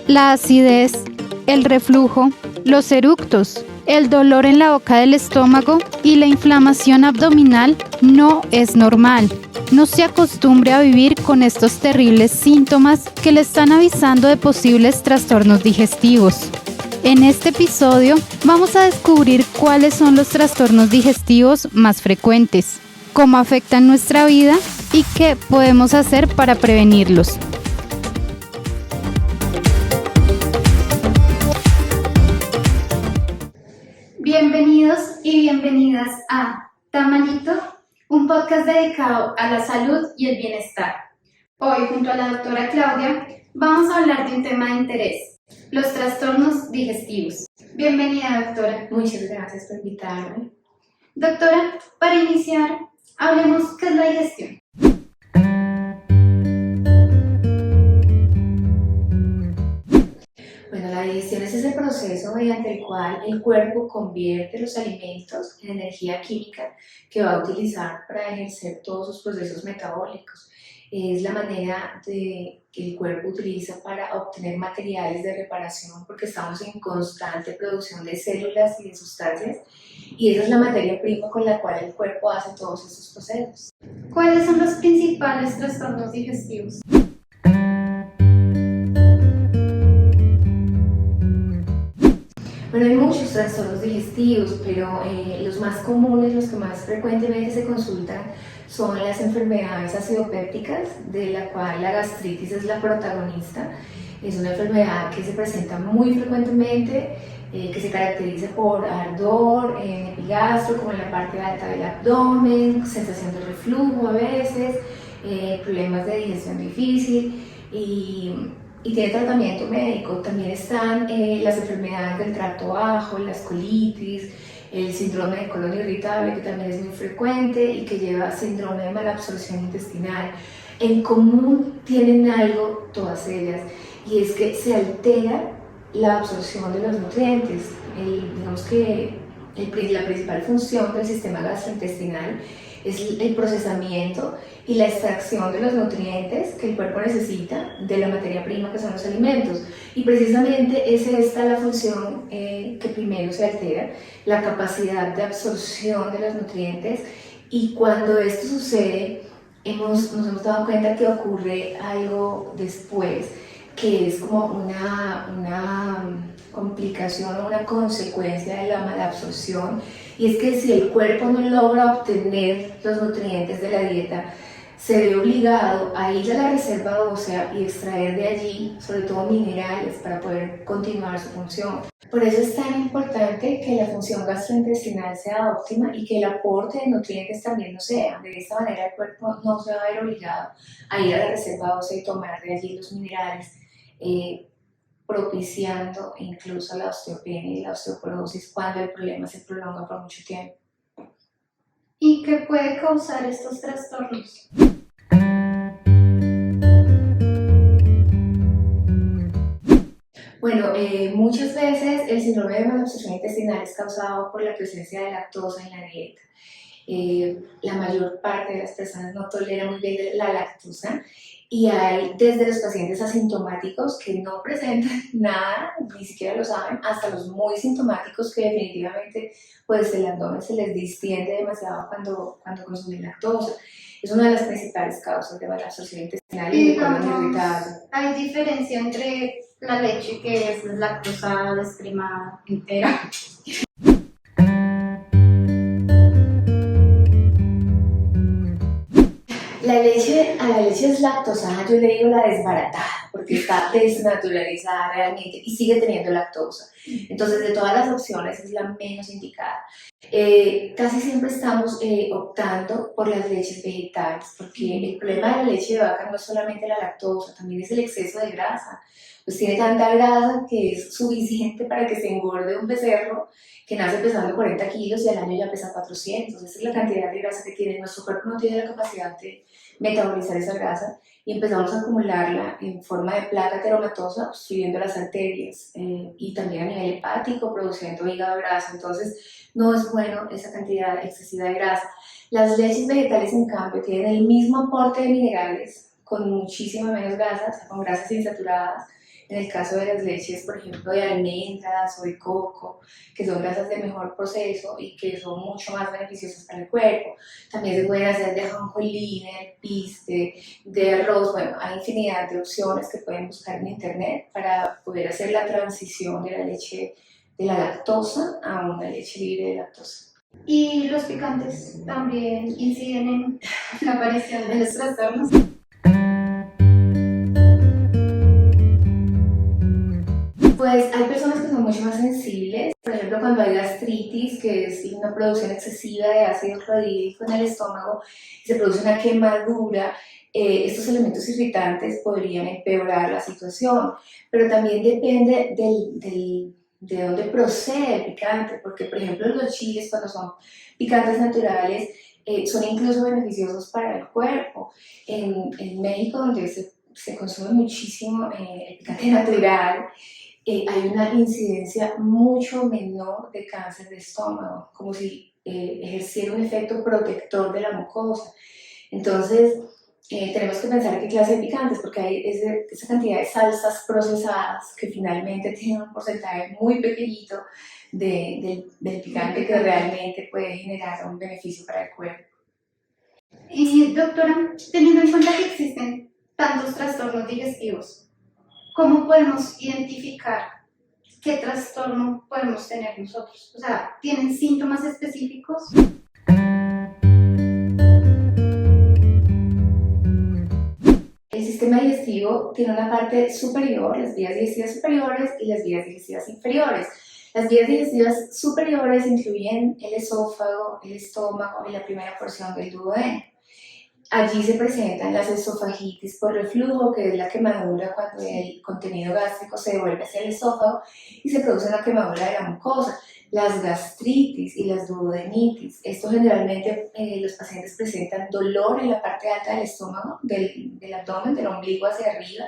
La acidez, el reflujo, los eructos, el dolor en la boca del estómago y la inflamación abdominal no es normal. No se acostumbre a vivir con estos terribles síntomas que le están avisando de posibles trastornos digestivos. En este episodio vamos a descubrir cuáles son los trastornos digestivos más frecuentes, cómo afectan nuestra vida y qué podemos hacer para prevenirlos. Bienvenidos y bienvenidas a Tamalito, un podcast dedicado a la salud y el bienestar. Hoy, junto a la doctora Claudia, vamos a hablar de un tema de interés, los trastornos digestivos. Bienvenida, doctora. Muchas gracias por invitarme. Doctora, para iniciar, hablemos qué es la digestión. Bueno, la digestión es ese proceso mediante el cual el cuerpo convierte los alimentos en energía química que va a utilizar para ejercer todos sus procesos metabólicos. Es la manera que el cuerpo utiliza para obtener materiales de reparación porque estamos en constante producción de células y de sustancias y esa es la materia prima con la cual el cuerpo hace todos estos procesos. ¿Cuáles son los principales trastornos digestivos? Bueno, hay muchos trastornos digestivos, pero los más comunes, los que más frecuentemente se consultan, son las enfermedades acidopépticas, de la cual la gastritis es la protagonista. Es una enfermedad que se presenta muy frecuentemente, que se caracteriza por ardor en el epigastro, como en la parte alta del abdomen, sensación de reflujo a veces, problemas de digestión difícil y tiene tratamiento médico. También están las enfermedades del tracto bajo, las colitis, el síndrome de colon irritable, que también es muy frecuente y que lleva síndrome de malabsorción intestinal. En común tienen algo todas ellas, y es que se altera la absorción de los nutrientes. Digamos que la principal función del sistema gastrointestinal es el procesamiento y la extracción de los nutrientes que el cuerpo necesita de la materia prima que son los alimentos, y precisamente es esta la función que primero se altera, la capacidad de absorción de los nutrientes, y cuando esto sucede nos hemos dado cuenta que ocurre algo después que es como una complicación o una consecuencia de la malabsorción, y es que si el cuerpo no logra obtener los nutrientes de la dieta, se ve obligado a ir a la reserva ósea y extraer de allí, sobre todo minerales, para poder continuar su función. Por eso es tan importante que la función gastrointestinal sea óptima y que el aporte de nutrientes también lo sea. De esta manera el cuerpo no se va a ver obligado a ir a la reserva ósea y tomar de allí los minerales, propiciando incluso la osteopenia y la osteoporosis cuando el problema se prolonga por mucho tiempo. ¿Y qué puede causar estos trastornos? Bueno, muchas veces el síndrome de malabsorción intestinal es causado por la presencia de lactosa en la dieta. La mayor parte de las personas no toleran muy bien la lactosa, y hay desde los pacientes asintomáticos que no presentan nada, ni siquiera lo saben, hasta los muy sintomáticos que definitivamente pues el abdomen se les distiende demasiado cuando consumen lactosa. Es una de las principales causas de malabsorción intestinal y de colon irritable. ¿Hay diferencia entre la leche que es lactosa descremada entera? A la leche deslactosada yo le digo la desbaratada, porque está desnaturalizada realmente y sigue teniendo lactosa. Entonces, de todas las opciones es la menos indicada. Casi siempre estamos optando por las leches vegetales, porque el problema de la leche de vaca no es solamente la lactosa, también es el exceso de grasa. Pues tiene tanta grasa que es suficiente para que se engorde un becerro que nace pesando 40 kilos y al año ya pesa 400. Esa es la cantidad de grasa que tiene. Nuestro cuerpo no tiene la capacidad de metabolizar esa grasa y empezamos a acumularla en forma placa teromatosa obstruyendo las arterias y también a nivel hepático produciendo hígado graso. Entonces no es bueno esa cantidad excesiva de grasa. Las leches vegetales, en cambio, tienen el mismo aporte de minerales con muchísima menos grasa, o sea, con grasas insaturadas. En el caso de las leches, por ejemplo, de almendras o de coco, que son grasas de mejor proceso y que son mucho más beneficiosas para el cuerpo. También se pueden hacer de ajonjolí, de piste, de arroz. Bueno, hay infinidad de opciones que pueden buscar en internet para poder hacer la transición de la leche de la lactosa a una leche libre de lactosa. ¿Y los picantes también inciden en la aparición de los trastornos? Pues hay personas que son mucho más sensibles, por ejemplo cuando hay gastritis, que es una producción excesiva de ácido clorhídrico en el estómago, se produce una quemadura, estos elementos irritantes podrían empeorar la situación, pero también depende de dónde procede el picante, porque por ejemplo los chiles cuando son picantes naturales son incluso beneficiosos para el cuerpo. En México, donde se consume muchísimo el picante natural, hay una incidencia mucho menor de cáncer de estómago, como si ejerciera un efecto protector de la mucosa. Entonces, tenemos que pensar qué clase de picantes, porque hay esa cantidad de salsas procesadas que finalmente tienen un porcentaje muy pequeñito del picante que realmente puede generar un beneficio para el cuerpo. Doctora, teniendo en cuenta que existen tantos trastornos digestivos, ¿cómo podemos identificar qué trastorno podemos tener nosotros? O sea, ¿tienen síntomas específicos? El sistema digestivo tiene una parte superior, las vías digestivas superiores y las vías digestivas inferiores. Las vías digestivas superiores incluyen el esófago, el estómago y la primera porción del duodeno. Allí se presentan las esofagitis por reflujo, que es la quemadura cuando el contenido gástrico se devuelve hacia el esófago y se produce una quemadura de la mucosa. Las gastritis y las duodenitis, esto generalmente los pacientes presentan dolor en la parte alta del estómago, del abdomen, del ombligo hacia arriba,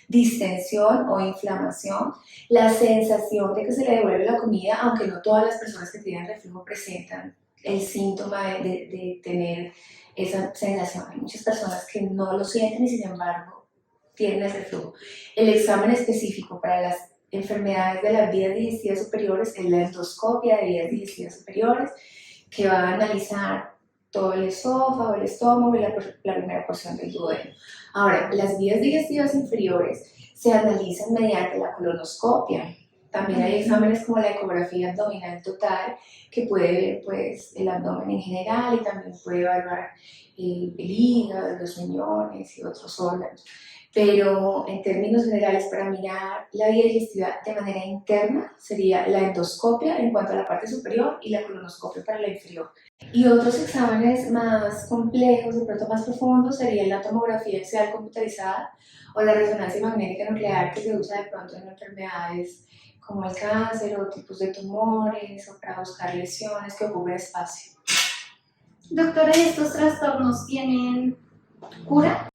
distensión o inflamación, la sensación de que se le devuelve la comida, aunque no todas las personas que tienen reflujo presentan el síntoma de tener esa sensación. Hay muchas personas que no lo sienten y sin embargo tienen el reflujo. El examen específico para las enfermedades de las vías digestivas superiores es la endoscopia de vías digestivas superiores, que va a analizar todo el esófago, el estómago y la primera porción del duodeno. Ahora, las vías digestivas inferiores se analizan mediante la colonoscopia. También hay exámenes como la ecografía abdominal total, que puede ver pues, el abdomen en general y también puede evaluar el hígado, los riñones y otros órganos. Pero en términos generales, para mirar la vía digestiva de manera interna, sería la endoscopia en cuanto a la parte superior y la colonoscopia para la inferior. Y otros exámenes más complejos, de pronto más profundos, sería la tomografía axial computarizada o la resonancia magnética nuclear, que se usa de pronto en enfermedades como el cáncer o tipos de tumores o para buscar lesiones que ocupen espacio. Doctora, ¿estos trastornos tienen cura?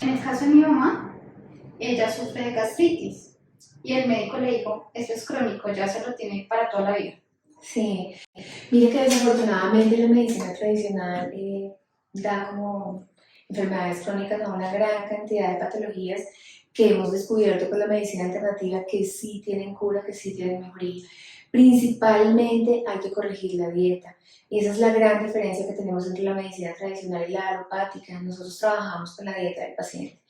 En el caso de mi mamá, ella sufre de gastritis y el médico le dijo, esto es crónico, ya se lo tiene para toda la vida. Sí, mire que desafortunadamente la medicina tradicional da como enfermedades crónicas a una gran cantidad de patologías que hemos descubierto con la medicina alternativa que sí tienen cura, que sí tienen mejoría. Principalmente hay que corregir la dieta y esa es la gran diferencia que tenemos entre la medicina tradicional y la alopática. Nosotros trabajamos con la dieta del paciente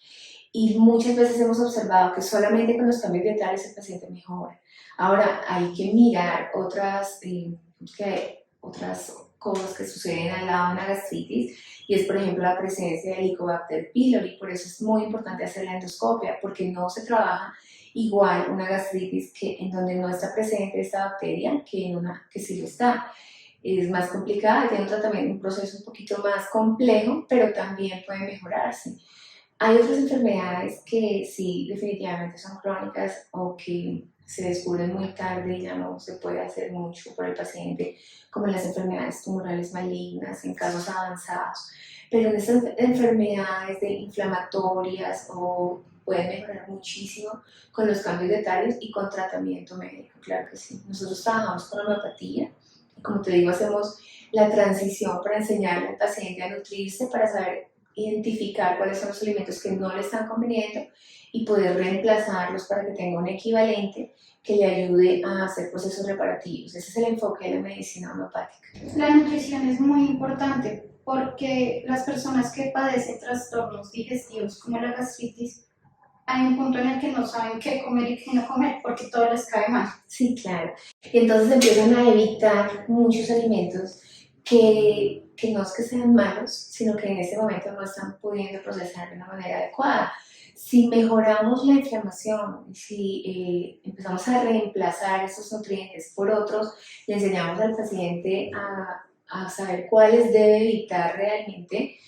y muchas veces hemos observado que solamente con los cambios dietarios el paciente mejora. Ahora hay que mirar otras cosas que suceden al lado de una gastritis, y es por ejemplo la presencia del Helicobacter pylori. Por eso es muy importante hacer la endoscopia, porque no se trabaja igual una gastritis que en donde no está presente esta bacteria que en una que sí lo está. Es más complicada, tiene un tratamiento, un proceso un poquito más complejo, pero también puede mejorarse. Hay otras enfermedades que sí definitivamente son crónicas o que se descubren muy tarde y ya no se puede hacer mucho por el paciente, como las enfermedades tumorales malignas en casos avanzados. Pero en estas enfermedades inflamatorias pueden mejorar muchísimo con los cambios dietarios y con tratamiento médico, claro que sí. Nosotros trabajamos con homeopatía y, como te digo, hacemos la transición para enseñarle al paciente a nutrirse, para saber identificar cuáles son los alimentos que no le están conveniendo y poder reemplazarlos para que tenga un equivalente que le ayude a hacer procesos reparativos. Ese es el enfoque de la medicina homeopática. La nutrición es muy importante porque las personas que padecen trastornos digestivos como la gastritis, hay un punto en el que no saben qué comer y qué no comer porque todo les cae mal. Sí, claro. Y entonces empiezan a evitar muchos alimentos que no es que sean malos, sino que en ese momento no están pudiendo procesar de una manera adecuada. Si mejoramos la inflamación, si empezamos a reemplazar esos nutrientes por otros, le enseñamos al paciente a saber cuáles debe evitar realmente,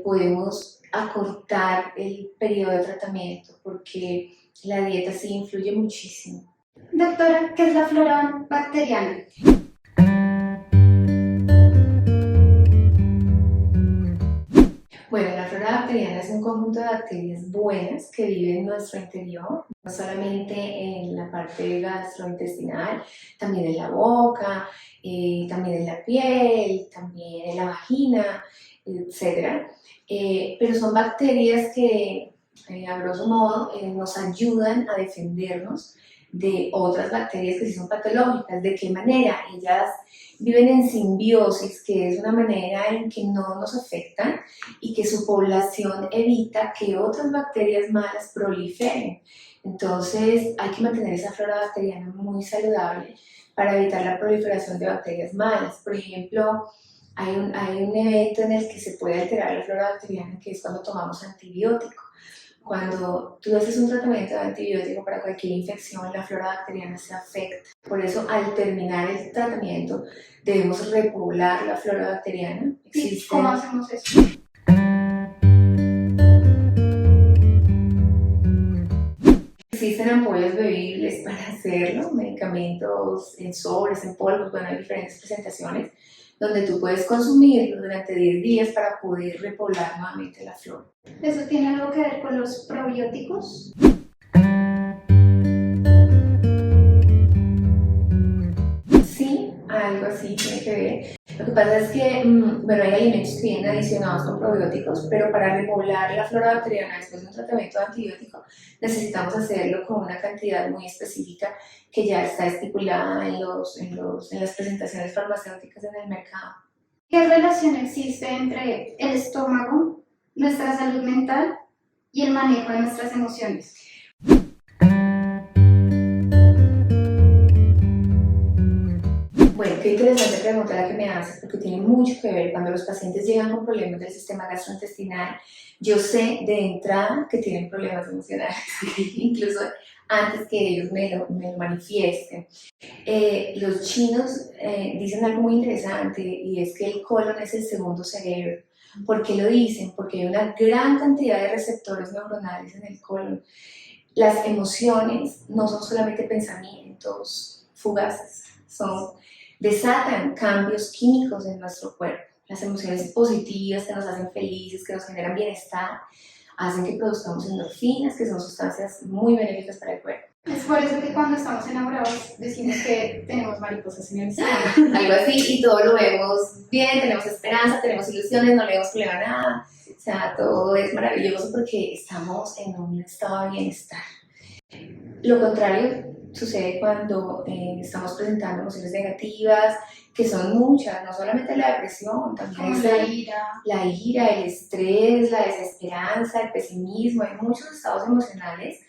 podemos acortar el periodo de tratamiento, porque la dieta sí influye muchísimo. Doctora, ¿qué es la flora bacteriana? Bueno, la flora bacteriana es un conjunto de bacterias buenas que viven en nuestro interior, no solamente en la parte gastrointestinal, también en la boca, también en la piel, también en la vagina, etc. Pero son bacterias que, a grosso modo, nos ayudan a defendernos de otras bacterias que sí son patológicas. ¿De qué manera? Ellas viven en simbiosis, que es una manera en que no nos afectan y que su población evita que otras bacterias malas proliferen. Entonces hay que mantener esa flora bacteriana muy saludable para evitar la proliferación de bacterias malas. Por ejemplo, hay un evento en el que se puede alterar la flora bacteriana, que es cuando tomamos antibiótico. Cuando tú haces un tratamiento de antibiótico para cualquier infección, la flora bacteriana se afecta. Por eso, al terminar el tratamiento, debemos repoblar la flora bacteriana. ¿Y cómo hacemos eso? Existen ampollas bebibles para hacerlo, medicamentos en sobres, en polvos, bueno, hay diferentes presentaciones donde tú puedes consumirlo durante 10 días para poder repoblar nuevamente la flora. ¿Eso tiene algo que ver con los probióticos? Sí, algo así tiene que ver. Lo que pasa es que, bueno, hay alimentos que vienen adicionados con probióticos, pero para repoblar la flora bacteriana después de un tratamiento de antibiótico necesitamos hacerlo con una cantidad muy específica que ya está estipulada en las presentaciones farmacéuticas en el mercado. ¿Qué relación existe entre el estómago, nuestra salud mental y el manejo de nuestras emociones? Bueno, qué interesante pregunta la que me haces, porque tiene mucho que ver. Cuando los pacientes llegan con problemas del sistema gastrointestinal, yo sé de entrada que tienen problemas emocionales, incluso antes que ellos me lo manifiesten. Los chinos dicen algo muy interesante, y es que el colon es el segundo cerebro. ¿Por qué lo dicen? Porque hay una gran cantidad de receptores neuronales en el colon. Las emociones no son solamente pensamientos fugaces, desatan cambios químicos en nuestro cuerpo. Las emociones positivas que nos hacen felices, que nos generan bienestar, hacen que produzcamos endorfinas, que son sustancias muy benéficas para el cuerpo. Es por eso que cuando estamos enamorados decimos que tenemos mariposas en el estómago. Algo así, y todo lo vemos bien, tenemos esperanza, tenemos ilusiones, no le vemos problema a nada. O sea, todo es maravilloso porque estamos en un estado de bienestar. Lo contrario sucede cuando estamos presentando emociones negativas, que son muchas, no solamente la depresión, también es la ira, el estrés, la desesperanza, el pesimismo. Hay muchos estados emocionales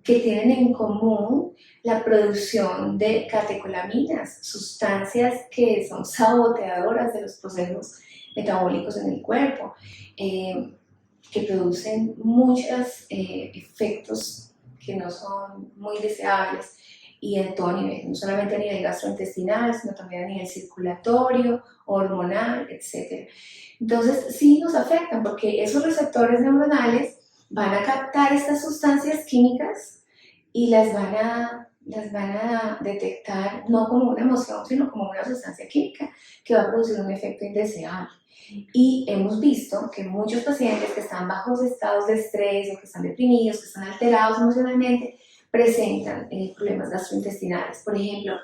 que tienen en común la producción de catecolaminas, sustancias que son saboteadoras de los procesos metabólicos en el cuerpo, que producen muchos efectos que no son muy deseables, y en todo nivel, no solamente a nivel gastrointestinal, sino también a nivel circulatorio, hormonal, etc. Entonces sí nos afectan, porque esos receptores neuronales van a captar estas sustancias químicas y las van a las van a detectar no como una emoción, sino como una sustancia química que va a producir un efecto indeseable. Y hemos visto que muchos pacientes que están bajo estados de estrés o que están deprimidos, que están alterados emocionalmente, presentan problemas gastrointestinales. Por ejemplo,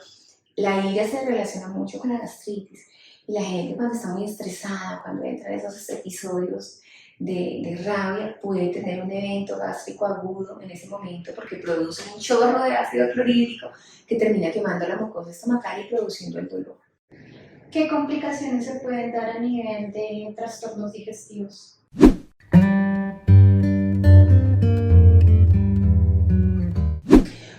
la ira se relaciona mucho con la gastritis y la gente cuando está muy estresada, cuando entra en esos episodios de rabia, puede tener un evento gástrico agudo en ese momento porque produce un chorro de ácido clorhídrico que termina quemando la mucosa estomacal y produciendo el dolor. ¿Qué complicaciones se pueden dar a nivel de trastornos digestivos?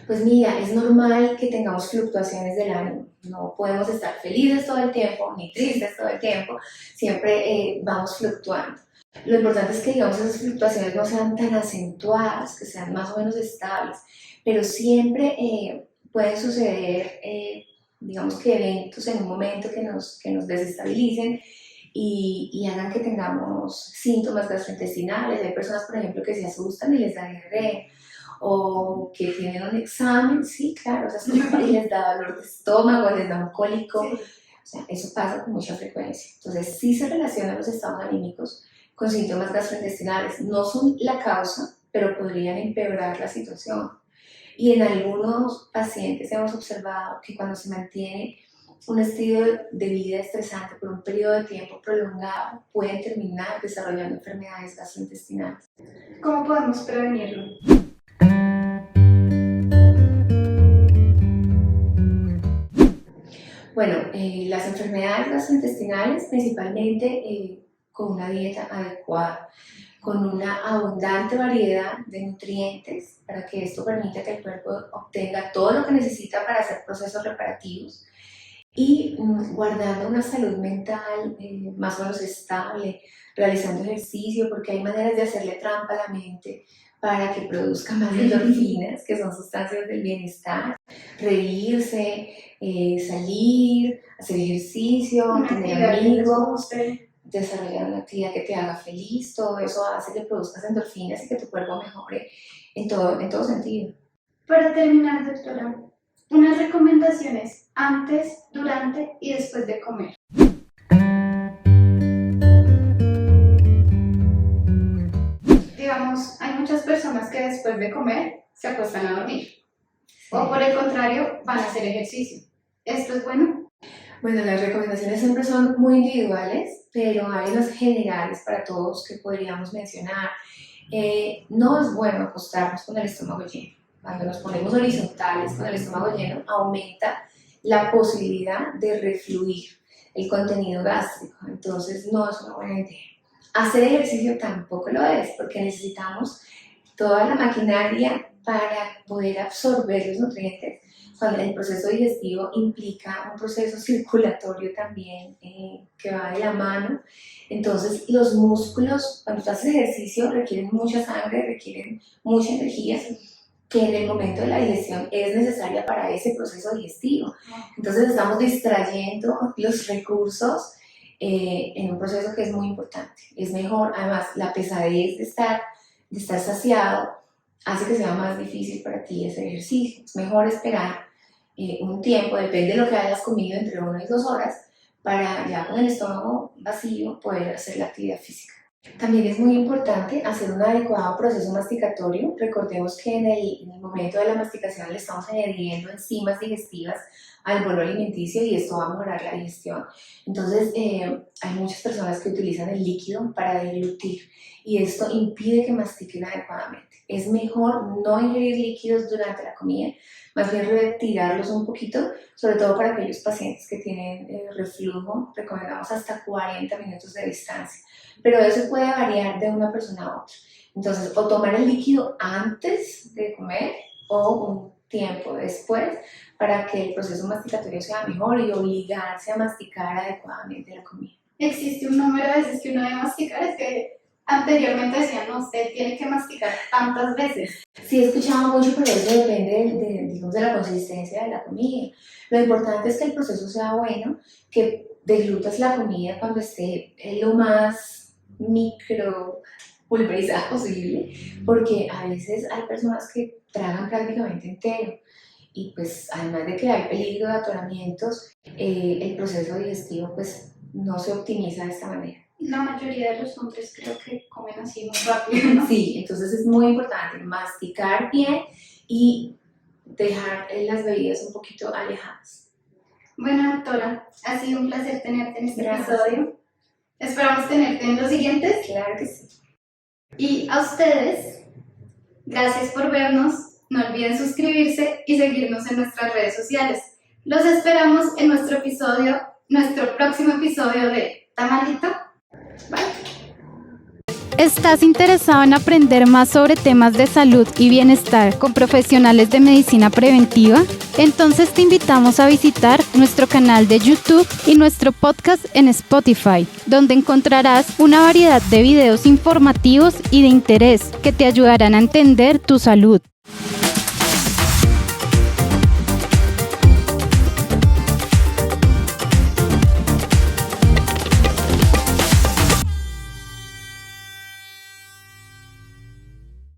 Pues mira, es normal que tengamos fluctuaciones del ánimo. No podemos estar felices todo el tiempo, ni tristes todo el tiempo. Siempre vamos fluctuando. Lo importante es que, digamos, esas fluctuaciones no sean tan acentuadas, que sean más o menos estables. Pero siempre pueden suceder, digamos que eventos en un momento que nos desestabilicen y hagan que tengamos síntomas gastrointestinales. Hay personas, por ejemplo, que se asustan y les da diarrea o que tienen un examen, sí, claro, o sea, y les da dolor de estómago, les da un cólico, sí. O sea, eso pasa con mucha frecuencia. Entonces, sí se relacionan los estados anímicos con síntomas gastrointestinales. No son la causa, pero podrían empeorar la situación. Y en algunos pacientes hemos observado que cuando se mantiene un estilo de vida estresante por un periodo de tiempo prolongado, pueden terminar desarrollando enfermedades gastrointestinales. ¿Cómo podemos prevenirlo? Bueno, las enfermedades gastrointestinales principalmente con una dieta adecuada, con una abundante variedad de nutrientes para que esto permita que el cuerpo obtenga todo lo que necesita para hacer procesos reparativos y guardando una salud mental más o menos estable, realizando ejercicio, porque hay maneras de hacerle trampa a la mente para que produzca más endorfinas, que son sustancias del bienestar, reírse, salir, hacer ejercicio, tener amigos, desarrollar una actividad que te haga feliz, todo eso hace que produzcas endorfinas y que tu cuerpo mejore en todo sentido. Para terminar, doctora, unas recomendaciones antes, durante y después de comer. Digamos, hay muchas personas que después de comer se acuestan a dormir. Sí. O por el contrario, van a hacer ejercicio. ¿Esto es bueno? Bueno, las recomendaciones siempre son muy individuales, pero hay unas generales para todos que podríamos mencionar. No es bueno acostarnos con el estómago lleno. Cuando nos ponemos horizontales con el estómago lleno, aumenta la posibilidad de refluir el contenido gástrico. Entonces, no es una buena idea. Hacer ejercicio tampoco lo es, porque necesitamos toda la maquinaria para poder absorber los nutrientes. Cuando el proceso digestivo implica un proceso circulatorio también que va de la mano. Entonces, los músculos, cuando tú haces ejercicio, requieren mucha sangre, requieren mucha energía, que en el momento de la digestión es necesaria para ese proceso digestivo. Entonces, estamos distrayendo los recursos en un proceso que es muy importante. Es mejor, además, la pesadez de estar saciado hace que sea más difícil para ti ese ejercicio. Es mejor esperar un tiempo, depende de lo que hayas comido, entre 1 y 2 horas, para ya con el estómago vacío poder hacer la actividad física. También es muy importante hacer un adecuado proceso masticatorio. Recordemos que en el momento de la masticación le estamos añadiendo enzimas digestivas al bolo alimenticio y esto va a mejorar la digestión. Entonces, hay muchas personas que utilizan el líquido para deglutir y esto impide que mastiquen adecuadamente. Es mejor no ingerir líquidos durante la comida, más bien retirarlos un poquito, sobre todo para aquellos pacientes que tienen reflujo, recomendamos hasta 40 minutos de distancia, pero eso puede variar de una persona a otra. Entonces, o tomar el líquido antes de comer o un tiempo después para que el proceso masticatorio sea mejor y obligarse a masticar adecuadamente la comida. Existe un número de veces que uno debe masticar, es que anteriormente decían, no, usted tiene que masticar tantas veces. Sí, he escuchado mucho, pero eso depende digamos, de la consistencia de la comida. Lo importante es que el proceso sea bueno, que deglutas la comida cuando esté lo más micro pulverizada posible, porque a veces hay personas que tragan prácticamente entero y pues además de que hay peligro de atoramientos, el proceso digestivo pues no se optimiza de esta manera. La mayoría de los hombres creo que comen así muy rápido, ¿no? Sí, entonces es muy importante masticar bien y dejar las bebidas un poquito alejadas. Bueno, doctora, ha sido un placer tenerte en este Gracias. episodio. Esperamos tenerte en los siguientes. Claro que sí. Y a ustedes, gracias por vernos. No olviden suscribirse y seguirnos en nuestras redes sociales. Los esperamos en nuestro próximo episodio de Tamalito. Bye. ¿Estás interesado en aprender más sobre temas de salud y bienestar con profesionales de medicina preventiva? Entonces te invitamos a visitar nuestro canal de YouTube y nuestro podcast en Spotify, donde encontrarás una variedad de videos informativos y de interés que te ayudarán a entender tu salud.